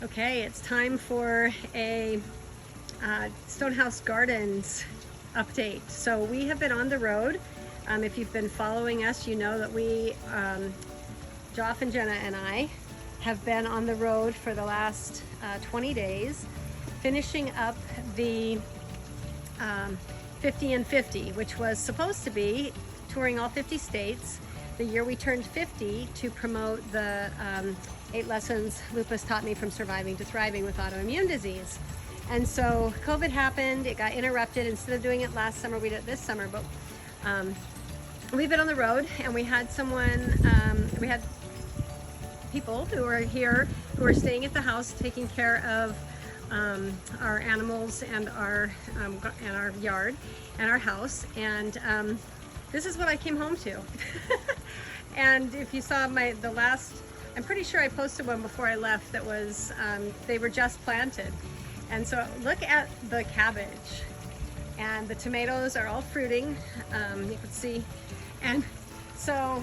Okay, it's time for a Stonehouse Gardens update. So we have been on the road. If you've been following us, you know that we, Joff and Jenna and I, have been on the road for the last 20 days, finishing up the 50 and 50, which was supposed to be touring all 50 states the year we turned 50 to promote the 8 Lessons Lupus Taught Me from Surviving to Thriving with Autoimmune Disease. And so COVID happened, it got interrupted. Instead of doing it last summer, we did it this summer, but we've been on the road and we had we had people who are here who are staying at the house taking care of our animals and our yard and our house, and this is what I came home to. And if you saw the last, I'm pretty sure I posted one before I left that was they were just planted. And so look at the cabbage, and the tomatoes are all fruiting, you can see. And so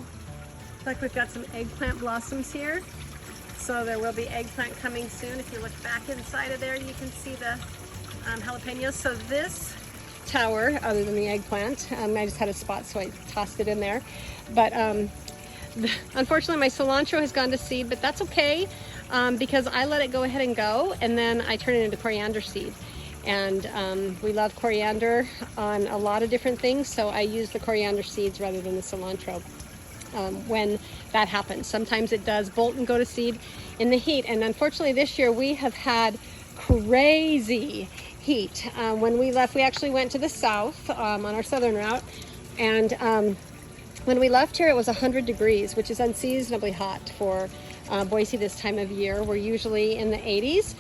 look, we've got some eggplant blossoms here. So there will be eggplant coming soon. If you look back inside of there, you can see the jalapenos. So this tower, other than the eggplant, I just had a spot, so I tossed it in there. But unfortunately, my cilantro has gone to seed, but that's okay, because I let it go ahead and go, and then I turn it into coriander seed. And we love coriander on a lot of different things, so I use the coriander seeds rather than the cilantro. When that happens, sometimes it does bolt and go to seed in the heat, and unfortunately this year we have had crazy heat. When we left, we actually went to the south on our southern route, and when we left here it was 100 degrees, which is unseasonably hot for Boise this time of year. We're usually in the 80s,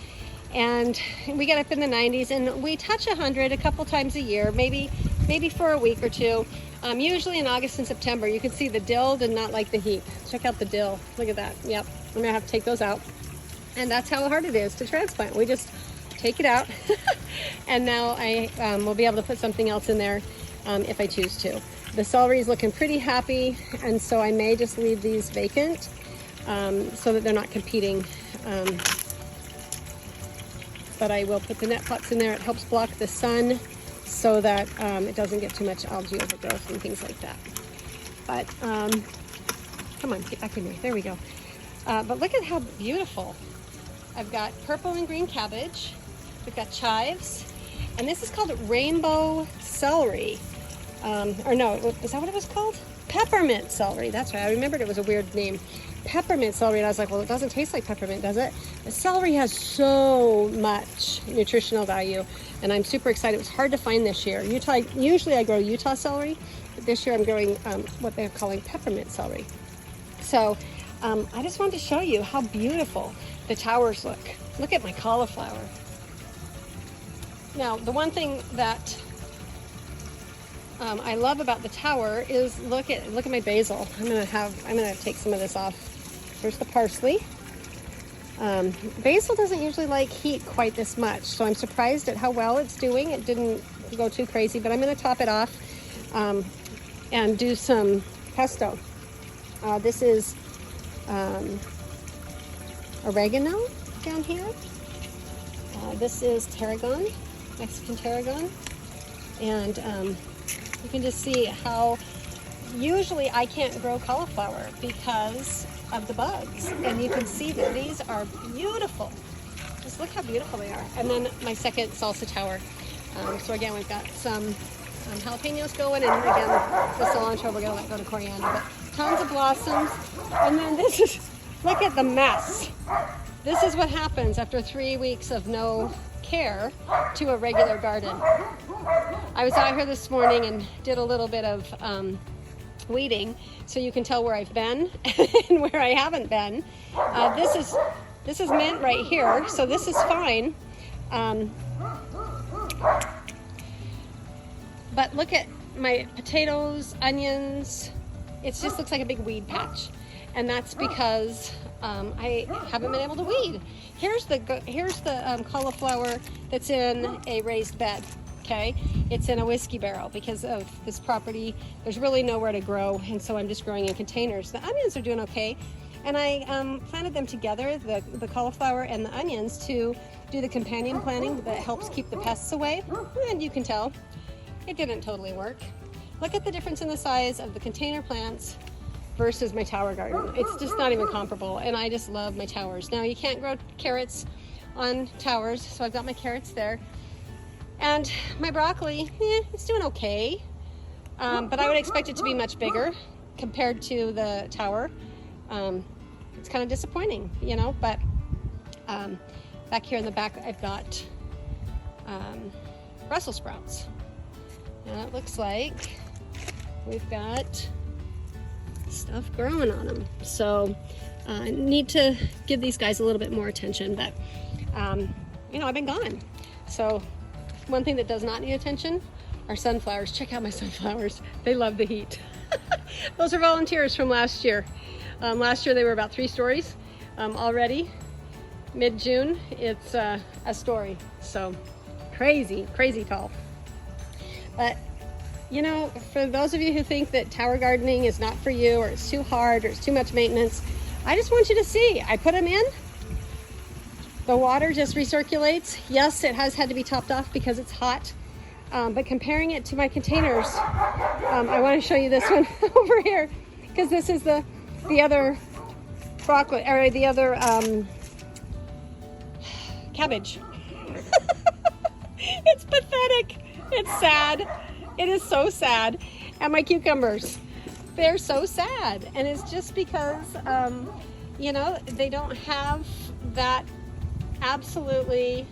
and we get up in the 90s, and we touch 100 a couple times a year, maybe for a week or two. Usually in August and September. You can see the dill did not like the heat. Check out the dill. Look at that. Yep, I'm gonna have to take those out. And that's how hard it is to transplant. We just take it out, and now I will be able to put something else in there if I choose to. The celery is looking pretty happy, and so I may just leave these vacant so that they're not competing. But I will put the net pots in there. It helps block the sun, so that it doesn't get too much algae overgrowth and things like that. But come on, get back in there. There we go. But look at how beautiful. I've got purple and green cabbage. We've got chives, and this is called rainbow celery. Or no, is that what it was called? Peppermint celery. That's right. I remembered it was a weird name. Peppermint celery, and I was like, well, it doesn't taste like peppermint, does it? The celery has so much nutritional value, and I'm super excited. It was hard to find this year. Usually I grow Utah celery, but this year I'm growing what they're calling peppermint celery. So I just wanted to show you how beautiful the towers look. Look at my cauliflower. Now, the one thing that I love about the tower is look at my basil. I'm gonna take some of this off. Here's the parsley. Basil doesn't usually like heat quite this much, so I'm surprised at how well it's doing. It didn't go too crazy, but I'm gonna top it off and do some pesto. This is oregano down here. This is tarragon, Mexican tarragon, and you can just see how usually I can't grow cauliflower because of the bugs, and you can see that these are beautiful. Just look how beautiful they are. And then my second salsa tower. So again, we've got some jalapenos going, and again the cilantro, we're gonna let go to coriander, but tons of blossoms. And then look at the mess. This is what happens after 3 weeks of no care to a regular garden. I was out here this morning and did a little bit of weeding, so you can tell where I've been and where I haven't been. This is mint right here, so this is fine. But look at my potatoes, onions. It just looks like a big weed patch, and that's because I haven't been able to weed. Here's the cauliflower that's in a raised bed. Okay, it's in a whiskey barrel because of this property. There's really nowhere to grow, and so I'm just growing in containers. The onions are doing okay. And I planted them together, the cauliflower and the onions, to do the companion planting that helps keep the pests away. And you can tell it didn't totally work. Look at the difference in the size of the container plants versus my tower garden. It's just not even comparable, and I just love my towers. Now, you can't grow carrots on towers, so I've got my carrots there. And my broccoli, it's doing okay, but I would expect it to be much bigger compared to the tower. It's kind of disappointing, you know, but back here in the back, I've got Brussels sprouts. And it looks like we've got stuff growing on them. So I need to give these guys a little bit more attention, but you know, I've been gone. So one thing that does not need attention are sunflowers. Check out my sunflowers. They love the heat. Those are volunteers from last year. Last year they were about 3 stories. Already mid-June, it's a story. So crazy, crazy tall. But you know, for those of you who think that tower gardening is not for you, or it's too hard, or it's too much maintenance, I just want you to see, I put them in, the water just recirculates. Yes, it has had to be topped off because it's hot, but comparing it to my containers, I want to show you this one over here, because this is the other broccoli, or the other cabbage. It's pathetic. It's sad. It is so sad. And my cucumbers, they're so sad. And it's just because, you know, they don't have that absolutely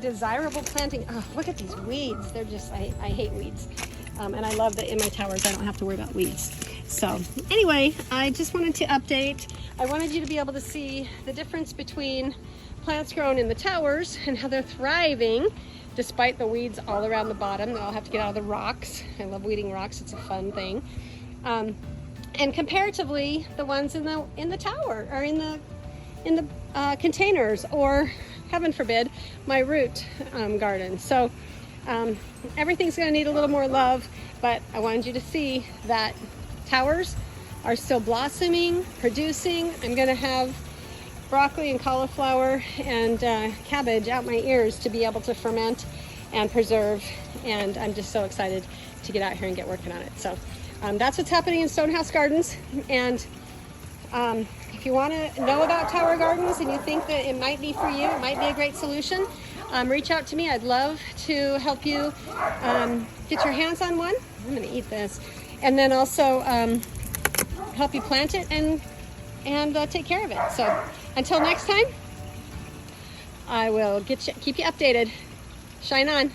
desirable planting. Oh, look at these weeds. They're just, I hate weeds. And I love that in my towers I don't have to worry about weeds. So anyway, I just wanted to update. I wanted you to be able to see the difference between plants grown in the towers and how they're thriving despite the weeds all around the bottom that I'll have to get out of the rocks. I love weeding rocks. It's a fun thing. And comparatively, the ones in the tower, or in the containers, or heaven forbid, my root garden. So everything's going to need a little more love, but I wanted you to see that towers are still blossoming, producing. I'm going to have broccoli and cauliflower and cabbage out my ears to be able to ferment and preserve, and I'm just so excited to get out here and get working on it. So that's what's happening in Stonehouse Gardens. And if you want to know about tower gardens and you think that it might be for you, it might be a great solution, reach out to me. I'd love to help you get your hands on one. I'm going to eat this, and then also help you plant it and take care of it. So until next time, I will keep you updated. Shine on.